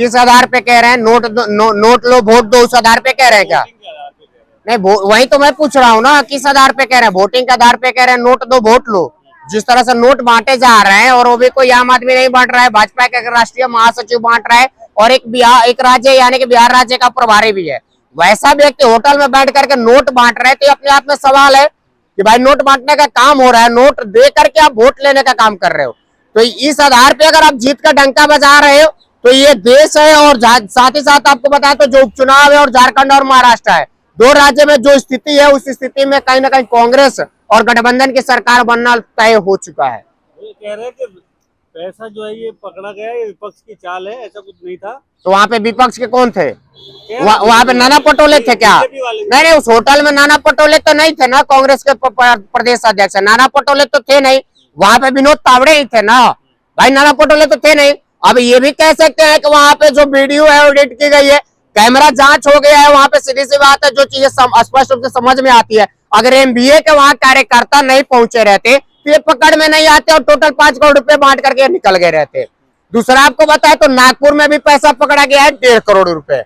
किस आधार पे कह रहे हैं? नोट लो वोट दो, उस आधार पे कह रहे हैं क्या? नहीं, वही तो मैं पूछ रहा हूँ ना, किस आधार पे कह रहे हैं? वोटिंग के आधार पे कह रहे हैं नोट दो वोट लो। जिस तरह से नोट बांटे जा रहे हैं, और वो भी कोई आम आदमी नहीं बांट रहा है, भाजपा का राष्ट्रीय महासचिव बांट रहा है, और एक राज्य यानी कि बिहार राज्य का प्रभारी भी है। वैसा व्यक्ति होटल में बैठ करके नोट बांट रहे, तो अपने आप में सवाल है कि भाई नोट बांटने का काम हो रहा है, नोट दे करके आप वोट लेने का काम कर रहे हो। तो इस आधार पे अगर आप जीत का डंका बजा रहे हो तो ये देश है। और साथ ही साथ आपको बताया तो जो उपचुनाव है और झारखंड और महाराष्ट्र है, दो राज्य में जो स्थिति है, उस स्थिति में कहीं ना कहीं कांग्रेस और गठबंधन की सरकार बनना तय हो चुका है। ये कह रहे हैं कि पैसा जो है ये पकड़ा गया है, ये विपक्ष की चाल है, ऐसा कुछ नहीं था। तो वहाँ पे विपक्ष के कौन थे? वहाँ पे नाना पटोले थे क्या? नहीं, उस होटल में नाना पटोले तो नहीं थे ना, कांग्रेस के प्रदेश अध्यक्ष नाना पटोले तो थे नहीं। वहाँ पे विनोद तावड़े ही थे ना भाई, नाना पटोले तो थे नहीं। अब ये भी कह सकते हैं कि वहाँ पे जो वीडियो है एडिट की गई है, कैमरा जांच हो गया है, वहाँ पे सीधी सी बात है, जो चीजें स्पष्ट रूप से समझ में आती है। अगर एमबीए के वहाँ कार्यकर्ता नहीं पहुंचे रहते तो ये पकड़ में नहीं आते और टोटल 5 करोड़ रुपए बांट करके निकल गए रहते। दूसरा आपको बताया तो नागपुर में भी पैसा पकड़ा गया है 1.5 करोड़ रुपए।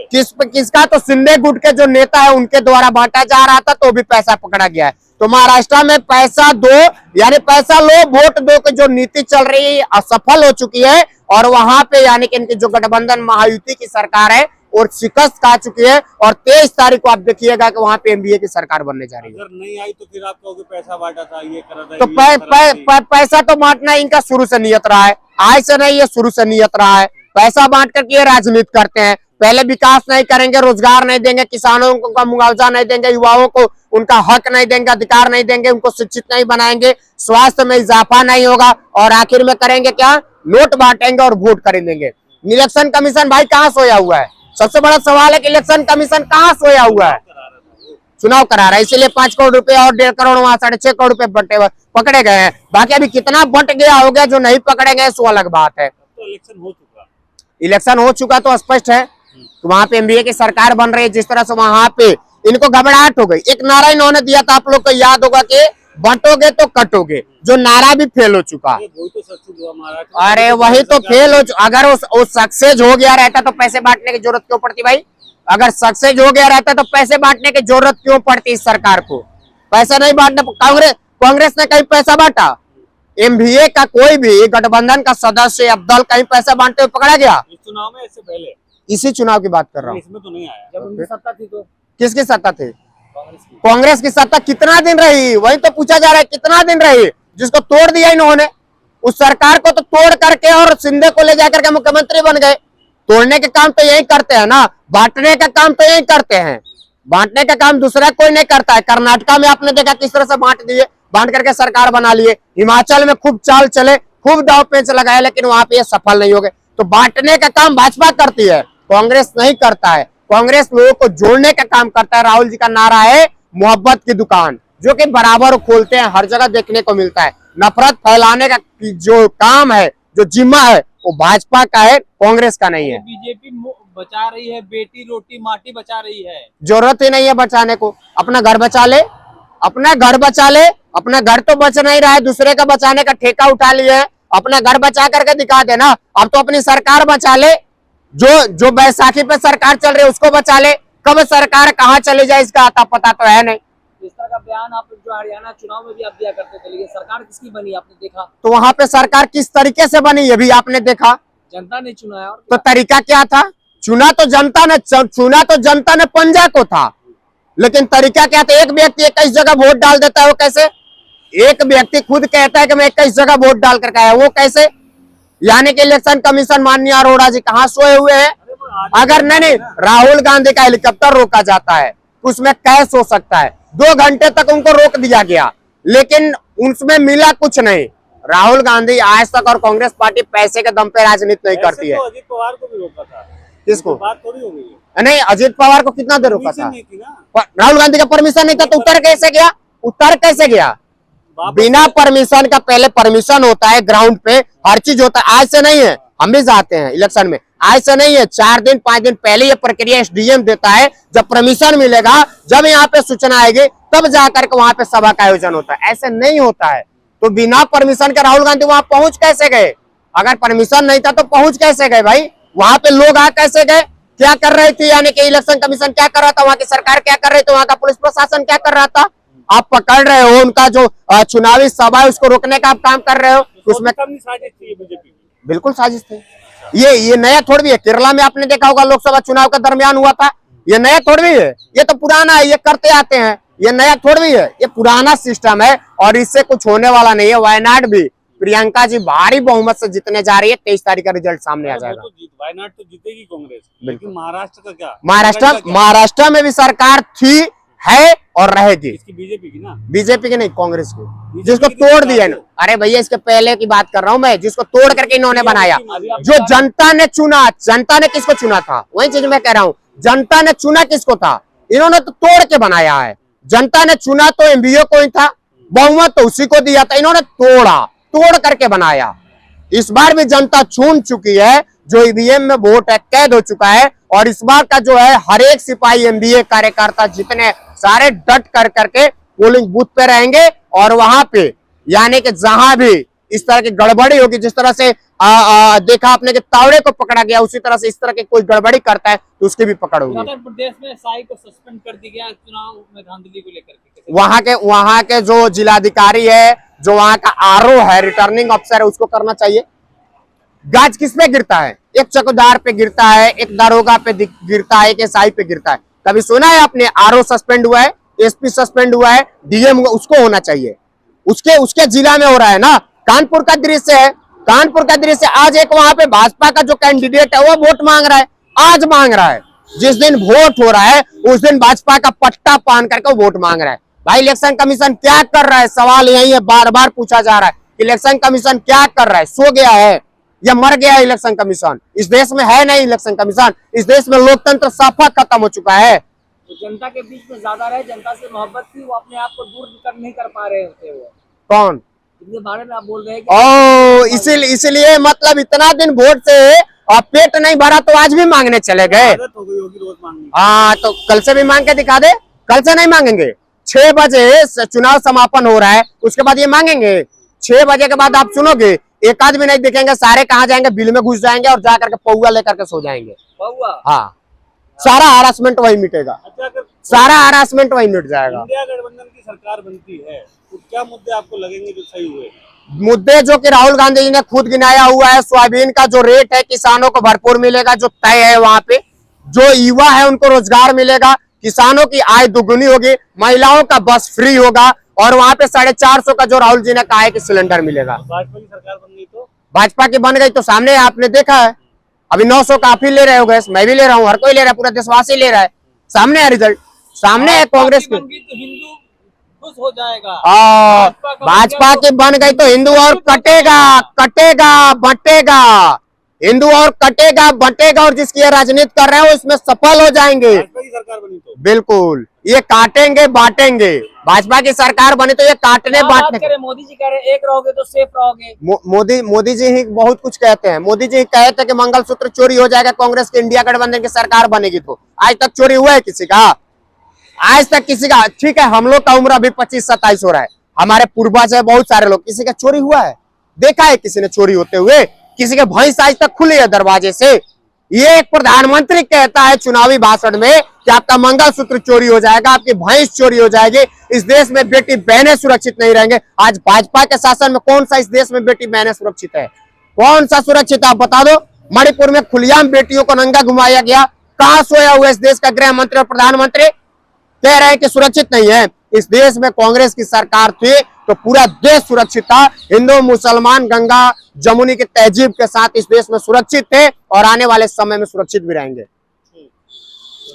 किसका? तो सिंधे गुट के जो नेता है उनके द्वारा बांटा जा रहा था, तो भी पैसा पकड़ा गया है। तो महाराष्ट्र में पैसा दो यानी पैसा लो वोट दो की जो नीति चल रही है असफल हो चुकी है, और वहां पे यानी कि इनकी जो गठबंधन महायुति की सरकार है और शिकस्त खा चुकी है। और 23 तारीख को आप देखिएगा कि वहां पे एमबीए की सरकार बनने जा रही है। अगर नहीं आई तो फिर आप कहोगे पैसा बांटा था, ये करा था, तो पैसा तो बांटना इनका शुरू से नियत रहा है, आज से नहीं, ये शुरू से नियत रहा है। पैसा बांट करके ये राजनीति करते हैं। पहले विकास नहीं करेंगे, रोजगार नहीं देंगे, किसानों को मुआवजा नहीं देंगे, युवाओं को उनका हक नहीं देंगे, अधिकार नहीं देंगे, उनको शिक्षित नहीं बनाएंगे, स्वास्थ्य में इजाफा नहीं होगा, और आखिर में करेंगे क्या? नोट बांटेंगे और वोट खरीदेंगे। इलेक्शन कमीशन भाई कहाँ सोया हुआ है? सबसे बड़ा सवाल है कि इलेक्शन कमीशन कहाँ सोया हुआ है? चुनाव करा रहा है, इसीलिए 5 करोड़ रुपए और 1.5 करोड़ वहां 6.5 करोड़ रुपए पकड़े गए हैं। बाकी अभी कितना बंट गया होगा जो नहीं पकड़े गए सो अलग बात है। तो इलेक्शन हो चुका तो स्पष्ट है। तो वहां पे एमबीए की सरकार बन रही है, जिस तरह से वहां पे इनको घबराहट हो गई। एक नारा इन्होंने दिया था, आप लोग को याद होगा कि बंटोगे तो कटोगे, जो नारा भी फेल हो चुका। अरे वही तो फेल हो। अगर वो सक्सेस हो गया रहता तो पैसे बांटने की जरूरत क्यों पड़ती भाई? अगर सक्सेस हो गया रहता तो पैसे बांटने की जरूरत क्यों पड़ती इस सरकार को? पैसा नहीं बांटने। कांग्रेस ने कहीं पैसा बांटा? एमबीए का कोई भी गठबंधन का सदस्य या दल कहीं पैसा बांटते हुए पकड़ा गया? इस चुनाव में, इससे पहले, इसी चुनाव की बात कर रहा हूँ। इसमें तो नहीं आया। जब उनकी सत्ता थी तो किसकी सत्ता थी? कांग्रेस की सत्ता कितना दिन रही? वही तो पूछा जा रहा है, कितना दिन रही, जिसको तोड़ दिया इन्होंने। उस सरकार को तो तोड़ करके और शिंदे को ले जाकर के मुख्यमंत्री बन गए। तोड़ने के काम तो यही करते हैं ना, बांटने का काम तो यही करते हैं। बांटने का काम दूसरा कोई नहीं करता है। कर्नाटका में आपने देखा किस तरह से बांट दिए, बांट करके सरकार बना लिए। हिमाचल में खूब चाल चले, खूब दाव पेंच लगाए, लेकिन वहां पे सफल नहीं हो गए। तो बांटने का काम भाजपा करती है, कांग्रेस नहीं करता है। कांग्रेस लोगों को जोड़ने का काम करता है। राहुल जी का नारा है मोहब्बत की दुकान, जो कि बराबर खोलते हैं, हर जगह देखने को मिलता है। नफरत फैलाने का जो काम है, जो जिम्मा है, वो भाजपा का है, कांग्रेस का नहीं है। बीजेपी बचा रही है, बेटी रोटी माटी बचा रही है। जरूरत ही नहीं है बचाने को। अपना घर बचा ले, अपना घर बचा ले। अपना घर तो बच नहीं रहा है, दूसरे का बचाने का ठेका उठा लिया है। अपना घर बचा करके दिखा देना। अब तो अपनी सरकार बचा ले, जो बैसाखी पे सरकार चल रही है उसको बचा ले। कब सरकार कहाँ चली जाए इसका आता पता तो है नहीं। इस तरह का बयान आप जो हरियाणा चुनाव में भी आप दिया करते थे, लेकिन सरकार किसकी बनी आपने देखा? तो वहां पे सरकार किस तरीके से बनी ये भी आपने देखा। जनता ने चुना है। तो तरीका क्या था? चुना तो जनता ने पंजा को था, लेकिन तरीका क्या था? एक व्यक्ति 21 जगह वोट डाल देता है, वो कैसे? एक व्यक्ति खुद कहता है कि मैं 21 जगह वोट डाल करके आया, वो कैसे? यानी कि इलेक्शन कमीशन माननीय अरोड़ा जी कहाँ सोए हुए हैं? अगर नहीं, राहुल गांधी का हेलीकॉप्टर रोका जाता है, उसमें कैश हो सकता है। 2 घंटे तक उनको रोक दिया गया, लेकिन उसमें मिला कुछ नहीं। राहुल गांधी आज तक और कांग्रेस पार्टी पैसे के दम पे राजनीति नहीं करती है। तो अजीत पवार को भी रोका था। किसको? बात थोड़ी हो गई। नहीं, अजीत पवार को कितना देर रोका था? ना। राहुल गांधी का परमिशन नहीं था, तो उतर कैसे गया? उतर कैसे गया? बिना परमिशन का पहले परमिशन होता है, ग्राउंड पे हर चीज होता है। आज से नहीं है, हम भी जाते हैं इलेक्शन में, आज से नहीं है। 4 दिन 5 दिन पहले ये प्रक्रिया एसडीएम देता है। जब परमिशन मिलेगा, जब यहाँ पे सूचना आएगी, तब जाकर के वहां पे सभा का आयोजन होता है। ऐसे नहीं होता है। तो बिना परमिशन के राहुल गांधी वहां पहुंच कैसे गए? अगर परमिशन नहीं था तो पहुंच कैसे गए भाई? वहां पे लोग आ कैसे गए, क्या कर रहे थे, यानी कि इलेक्शन कमीशन क्या कर रहा था, वहां की सरकार क्या कर रही थी, वहां का पुलिस प्रशासन क्या कर रहा था। आप पकड़ रहे हो उनका जो चुनावी सभा है उसको रोकने का आप काम कर रहे हो, उसमें साजिश थी बीजेपी की। बिल्कुल साजिश थी। ये नया थोड़ी है, केरला में आपने देखा होगा लोकसभा चुनाव के दरमियान हुआ था, ये नया थोड़ी है, ये तो पुराना है, ये करते आते हैं, ये नया थोड़ी है, ये पुराना सिस्टम है और इससे कुछ होने वाला नहीं है। वायनाड भी प्रियंका जी भारी बहुमत से जीतने जा रही है, 23 तारीख का रिजल्ट सामने आ जाएगा। वायनाड तो जीतेगी कांग्रेस, लेकिन महाराष्ट्र का क्या? महाराष्ट्र में भी सरकार थी, है और रहेगी। इसकी बीजेपी की ना, बीजेपी की नहीं, कांग्रेस की, जिसको तोड़ दिया ना। अरे भैया इसके पहले की बात कर रहा हूं मैं, जिसको तोड़ करके इन्होंने बनाया, जो जनता ने चुना। जनता ने किसको चुना था, वही चीज मैं कह रहा हूँ, जनता ने चुना किसको था, इन्होंने तो तोड़ के बनाया है। जनता ने चुना तो एमबीए को ही था, बहुमत तो उसी को दिया था, इन्होंने तोड़ करके बनाया। इस बार भी जनता चुन चुकी है, जो ईवीएम में वोट है कैद हो चुका है, और इस बार का जो है हर एक सिपाही एमबीए कार्यकर्ता जितने सारे डट कर करके पोलिंग बूथ पे रहेंगे, और वहां पे यानी कि जहां भी इस तरह की गड़बड़ी होगी, जिस तरह से देखा आपने कि तावड़े को पकड़ा गया, उसी तरह से इस तरह की कोई गड़बड़ी करता है तो उसकी भी पकड़ होगी। उत्तर प्रदेश में साई को सस्पेंड कर दिया गया चुनाव में धांधली को लेकर के। वहां के जो जिलाधिकारी है, जो वहां का आरओ है, रिटर्निंग अफसर है, उसको करना चाहिए। गाज किस पे गिरता है, एक चौकीदार पे गिरता है, एक दारोगा पे गिरता है, एक एसआई पे गिरता है। कभी सुना है आपने आरओ सस्पेंड हुआ है, एसपी सस्पेंड हुआ है, डीएम हुआ, उसको होना चाहिए। उसके जिला में हो रहा है ना। कानपुर का दृश्य है, कानपुर का दृश्य, आज एक वहां पे भाजपा का जो कैंडिडेट है वो वोट मांग रहा है, आज मांग रहा है। जिस दिन वोट हो रहा है उस दिन भाजपा का पट्टा पान करके वोट मांग रहा है। भाई इलेक्शन कमीशन क्या कर रहा है, सवाल यही है, बार बार पूछा जा रहा है, इलेक्शन कमीशन क्या कर रहा है, सो गया है या मर गया है इलेक्शन कमीशन? इस देश में है नहीं इलेक्शन कमीशन, इस देश में लोकतंत्र साफा खत्म हो चुका है। तो जनता के बीच में ज्यादा रहे, जनता से मोहब्बत थी, वो अपने आप को दूर नहीं कर पा रहे होते। वो कौन, इनके बारे में आप बोल रहे हैं कि इसलिए मतलब इतना दिन वोट से और पेट नहीं भरा तो आज भी मांगने चले गए। हाँ तो कल से भी मांग के दिखा दे, कल से नहीं मांगेंगे। 6 बजे चुनाव समापन हो रहा है, उसके बाद ये मांगेंगे। 6 बजे के बाद आप सुनोगे, एक आदमी नहीं दिखेंगे, सारे कहाँ जाएंगे, बिल में घुस जाएंगे और जाकर के पौवा लेकर के सो जाएंगे। हाँ, सारा हरासमेंट वही मिटेगा। सारा हरासमेंट वही मिट जाएगा। इंडिया गठबंधन की सरकार बनती है तो क्या मुद्दे आपको लगेंगे जो सही हुए? मुद्दे जो कि राहुल गांधी जी ने खुद गिनाया हुआ है, सोयाबीन का जो रेट है किसानों को भरपूर मिलेगा, जो तय है वहां पे, जो युवा है उनको रोजगार मिलेगा, किसानों की आय दुगुनी होगी, महिलाओं का बस फ्री होगा, और वहां पे 450 का जो राहुल जी ने कहा है कि सिलेंडर मिलेगा। भाजपा की सरकार बन गई तो? भाजपा की बन गई तो सामने आपने देखा है, अभी 900 का आप ही ले रहे हो गैस, मैं भी ले रहा हूँ, हर कोई ले रहा है, पूरा देशवासी ले रहा है, सामने है रिजल्ट, सामने है कांग्रेस की। तो हिंदू खुश हो जाएगा। भाजपा की बन गई तो हिंदू और कटेगा बटेगा, हिंदू और कटेगा बटेगा, और जिसकी ये राजनीति कर रहे हैं वो इसमें सफल हो जाएंगे। भाजपा की सरकार बनी तो बिल्कुल, ये काटेंगे बांटेंगे। भाजपा की सरकार बनी तो ये काटने बांटने। मोदी जी कह रहे एक रहोगे तो सेफ रहोगे। मोदी जी ही बहुत कुछ कहते हैं। मोदी जी कहते हैं कि मंगलसूत्र चोरी हो जाएगा कांग्रेस की इंडिया गठबंधन की सरकार बनेगी तो। आज तक चोरी हुआ है किसी का? आज तक किसी का? ठीक है, हम लोग का उम्र अभी 25-27 हो रहा है, हमारे पूर्वज है बहुत सारे लोग, किसी का चोरी हुआ है? देखा है किसी ने चोरी होते हुए? किसी के भैंस आज तक खुली है दरवाजे से? ये एक प्रधानमंत्री कहता है चुनावी भाषण में कि आपका मंगलसूत्र चोरी हो जाएगा, आपकी भैंस चोरी हो जाएगी, इस देश में बेटी बहनें सुरक्षित नहीं रहेंगे। आज भाजपा के शासन में कौन सा इस देश में बेटी बहनें सुरक्षित है? कौन सा सुरक्षित आप बता दो। मणिपुर में खुलेआम बेटियों को नंगा घुमाया गया, कहां सोया हुआ इस देश का गृह मंत्री और प्रधानमंत्री? कह रहे हैं कि सुरक्षित नहीं है। इस देश में कांग्रेस की सरकार थी तो पूरा देश सुरक्षित था, हिंदू मुसलमान गंगा जमुनी की तहजीब के साथ इस देश में सुरक्षित थे और आने वाले समय में सुरक्षित भी रहेंगे।